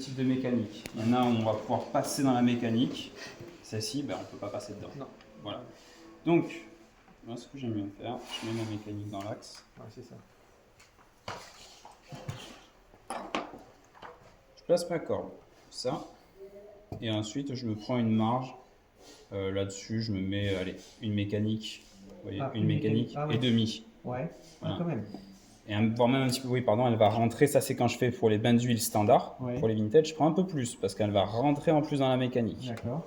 types de mécanique. Il y en a où on va pouvoir passer dans la mécanique. Celle-ci, ben, on ne peut pas passer dedans. Non. Voilà. Donc, moi, ce que j'aime bien faire, je mets ma mécanique dans l'axe. Ouais, c'est ça. Je place ma corde, ça. Et ensuite, je me prends une marge. Là-dessus, je me mets, allez, une mécanique. Vous voyez, une mécanique Ah, et ouais. demi. Ouais, Voilà. quand même. Et voire même un petit peu, oui, pardon, elle va rentrer. Ça, c'est quand je fais pour les bains d'huile standard. Ouais. Pour les vintage, je prends un peu plus parce qu'elle va rentrer en plus dans la mécanique. D'accord.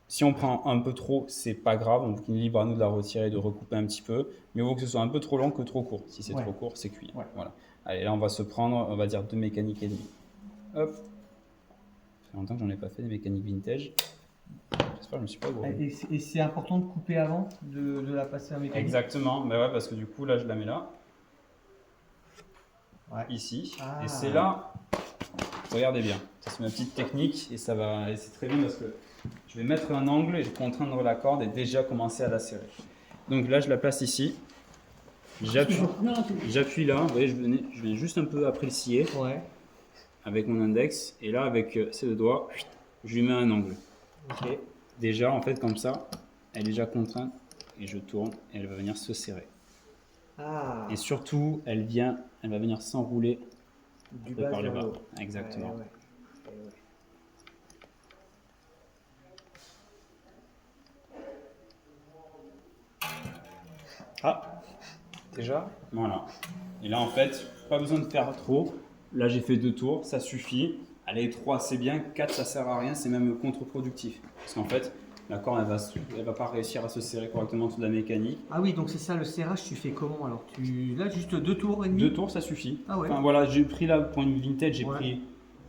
Si on prend un peu trop, c'est pas grave. On est libre à nous de la retirer et de recouper un petit peu. Mais il vaut que ce soit un peu trop long que trop court. Si c'est Ouais. trop court, c'est cuit. Ouais. Voilà. Allez, là, on va se prendre, on va dire 2 mécaniques et demi. Hop. Ça fait longtemps que j'en ai pas fait des mécaniques vintage. J'espère que je me suis pas gouré. Et c'est important de couper avant de la passer en mécanique. Exactement. Mais ouais, parce que du coup, là, je la mets là. Ouais. Ici. Ah. Et c'est là. Regardez bien. Ça, c'est ma petite technique et ça va. Et c'est très bien parce que je vais mettre un angle et contraindre la corde et déjà commencer à la serrer. Donc là, je la place ici. J'appuie là. Vous voyez, je viens juste un peu après le scier Ouais. avec mon index. Et là, avec ces deux doigts, je lui mets un angle. Ok. Déjà, en fait, comme ça, elle est déjà contrainte et je tourne et elle va venir se serrer. Ah. Et surtout, elle va venir s'enrouler Du par le vers bas. le haut. Exactement. Ouais, ouais. Ah, déjà, voilà. Et là, en fait, pas besoin de faire trop. Là, j'ai fait 2 tours, ça suffit. Allez, 3, c'est bien. 4, ça sert à rien, c'est même contre-productif. Parce qu'en fait, la corde, elle va pas réussir à se serrer correctement toute la mécanique. Ah oui, donc c'est ça, le serrage, tu fais comment alors? Là, juste 2 tours et demi? 2 tours, ça suffit. Ah ouais. Enfin, voilà, j'ai pris là, pour une vintage, j'ai Ouais. pris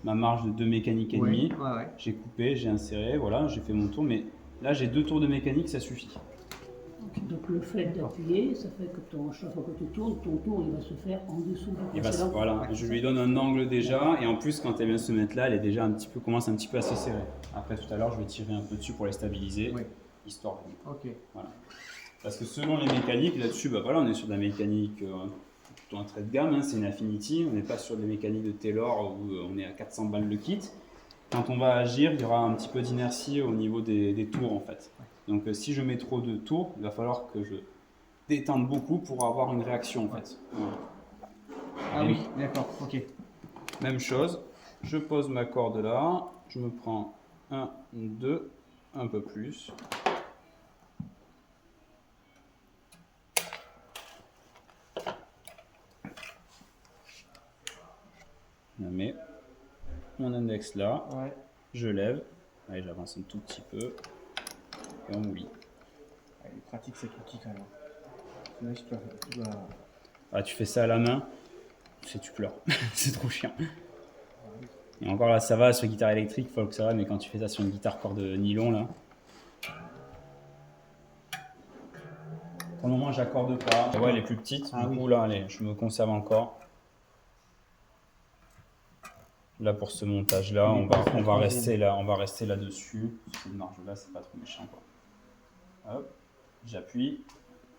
ma marge de 2 mécaniques et Ouais, demi. ouais. J'ai coupé, j'ai inséré, voilà, j'ai fait mon tour. Mais là, j'ai 2 tours de mécanique, ça suffit. Donc le fait d'appuyer, ça fait que chaque fois que tu tournes, ton tour il va se faire en dessous du précédent. Voilà, je lui donne un angle déjà, et en plus quand elle vient se mettre là, elle est déjà commence un petit peu à se serrer. Après tout à l'heure, je vais tirer un peu dessus pour les stabiliser, Ouais. histoire de... Ok. Voilà. Parce que selon les mécaniques, là-dessus, bah voilà, on est sur de la mécanique plutôt un trait de gamme, hein, c'est une Affinity, on n'est pas sur des mécaniques de Taylor où on est à 400 balles le kit. Quand on va agir, il y aura un petit peu d'inertie au niveau des tours en fait. Donc si je mets trop de tours, il va falloir que je détende beaucoup pour avoir une réaction en fait. Voilà. Ah oui, d'accord, ok. Même chose, je pose ma corde là, je me prends 1, 2, un peu plus. Je mets mon index là, Ouais. je lève, allez j'avance un tout petit peu, et on mouille. Ouais, il est pratique cet outil quand même. Là, tu dois... Ah, tu fais ça à la main, tu pleures, c'est trop chiant. Et encore là, ça va, sur guitare électrique, faut que ça va, mais quand tu fais ça sur une guitare corde nylon là. Pour le moment, j'accorde pas. Ouais, elle est plus petite, Ah du coup oui. là, allez, je me conserve encore. Là pour ce montage là, on va rester là-dessus. Cette marge là, c'est pas trop méchant quoi. Hop, j'appuie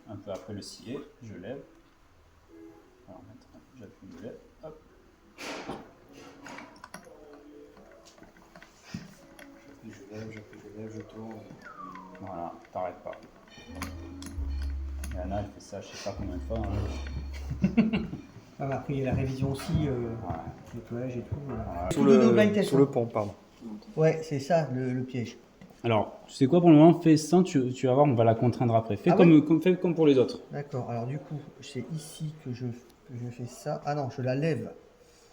un peu après le scier, je lève. Alors maintenant, j'appuie, je lève. Hop. Je lève, je tourne. Voilà, t'arrêtes pas. Et Anna, elle fait ça, je sais pas combien de fois. Hein. Ah, mais après, il y a la révision aussi, nettoyage et tout. Sous le pont, pardon. Ouais, c'est ça le piège. Alors, tu sais quoi, pour le moment, fais ça, tu vas voir, on va la contraindre après. Fais comme pour les autres. D'accord, alors du coup, c'est ici que je fais ça. Ah non, je la lève.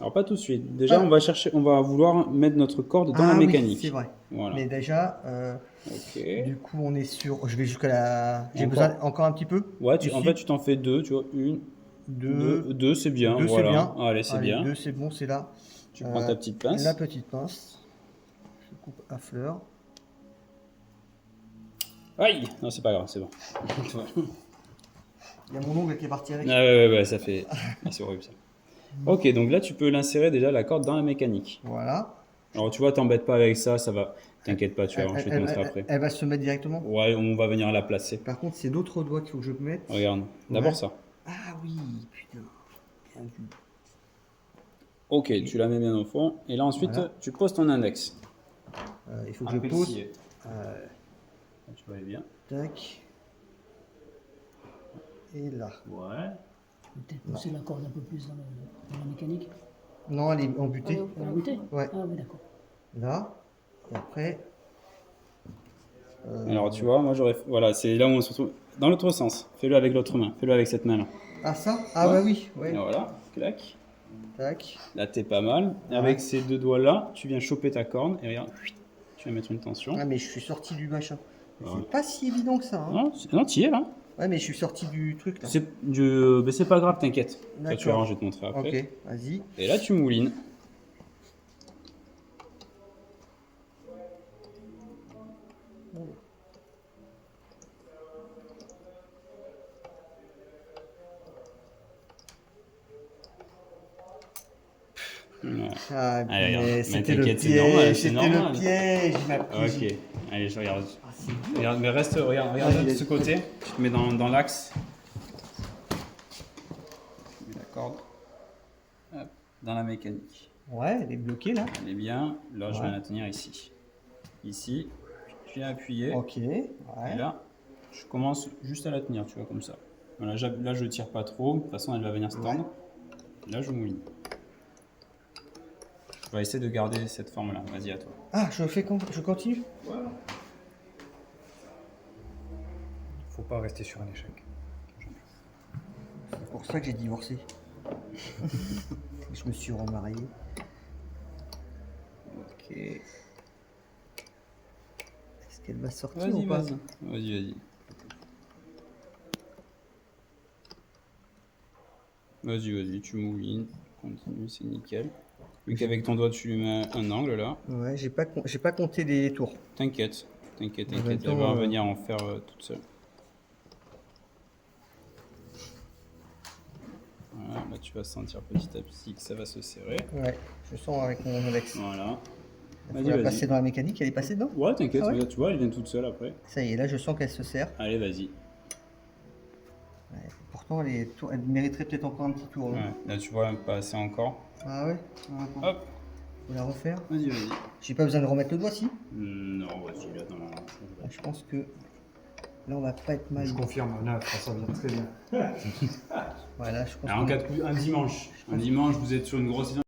Alors, pas tout de suite. Déjà, on va vouloir mettre notre corde dans la mécanique. Oui, c'est vrai. Voilà. Mais déjà, Ok. du coup, on est sur. Je vais jusqu'à la. J'ai besoin encore un petit peu. Ouais, en fait, tu t'en fais 2, tu vois. 1, 2, c'est bien. 2, voilà. c'est bien. Allez, c'est bien. 2, c'est bon, c'est là. Tu prends ta petite pince. La petite pince. Je coupe à fleur. Aïe! Non, c'est pas grave, c'est bon. Il y a mon ongle qui est parti avec. Ah ouais, ça fait. Ah, c'est horrible ça. Ok, donc là, tu peux l'insérer déjà la corde dans la mécanique. Voilà. Alors, tu vois, t'embête pas avec ça, ça va. T'inquiète pas, tu vas voir, je vais te montrer après. Elle va se mettre directement. Ouais, on va venir la placer. Par contre, c'est d'autres doigts qu'il faut que je mette. Regarde, d'abord ça. Ah oui, putain. Bien vu. Ok, tu la mets bien au fond. Et là, ensuite, Voilà. tu poses ton index. Il faut que je pose. Apprécié. Tu vois bien. Tac. Et là. Ouais. Peut-être pousser la corde un peu plus dans la mécanique. Non, elle est embutée. Elle a goûté Ouais. Ah oui, d'accord. Là. Et après. Alors, tu vois, moi, j'aurais. Voilà, c'est là où on se retrouve. Dans l'autre sens. Fais-le avec l'autre main. Fais-le avec cette main-là. Ah, ça? Ah, Ouais. ouais, oui. Ouais. Et voilà, clac. Tac. Là, t'es pas mal. Et avec ces deux doigts-là, tu viens choper ta corne et regarde, tu vas mettre une tension. Ah, mais je suis sorti du machin. Ouais. C'est pas si évident que ça. Hein. Non, t'y es là. Ouais, mais je suis sorti du truc là. C'est pas grave, t'inquiète. Ça, tu D'accord. verras, je vais te montrer après. Ok, vas-y. Et là, tu moulines. Voilà. Ah, Allez, mais regarde. Mais c'était le t'inquiète, c'est normal, piège. c'est C'était normal. le piège. Il m'a piégé. Ok, allez, je regarde. Ah, c'est dur. Regarde, mais reste, regarde Ah, de ce côté. Tu te mets dans l'axe. Tu mets la corde. Hop, dans la mécanique. Ouais, elle est bloquée là. Elle est bien. Là, je Ouais. viens la tenir ici. Ici, je viens appuyer. Ok. Ouais. Et là, je commence juste à la tenir, tu vois, comme ça. Voilà, là, je tire pas trop. De toute façon, elle va venir se tendre. Là, je mouline. Je vais essayer de garder cette forme-là. Vas-y, à toi. Ah, je continue. Faut pas rester sur un échec. C'est pour ça que j'ai divorcé. Je me suis remarié. Ok. Est-ce qu'elle va sortir Vas-y, ou pas? vas-y. Vas-y. Vas-y, tu moulines. Continue, c'est nickel. Vu qu'avec ton doigt, tu lui mets un angle là. Ouais, j'ai pas compté les tours. T'inquiète. En même Elle temps, va revenir en faire toute seule. Voilà, là tu vas sentir petit à petit que ça va se serrer. Ouais, je sens avec mon index. Voilà. Il faut la passer dans la mécanique, elle est passée dedans? Ouais, t'inquiète, Ah ouais regarde, tu vois, elle vient toute seule après. Ça y est, là je sens qu'elle se serre. Allez, vas-y. Ouais, pourtant elle mériterait peut-être encore un petit tour. Là, Ouais, là tu vois, pas assez encore. Ah ouais? Ah, attends. Hop, Faut la refaire. vas-y. J'ai pas besoin de remettre le doigt, si? Non, vas-y, là, non. Je pense que là on va pas être mal. Je confirme, là, ça vient très bien. Voilà, je pense Alors, en qu'on- cas de coup, un dimanche, vous êtes sur une grosse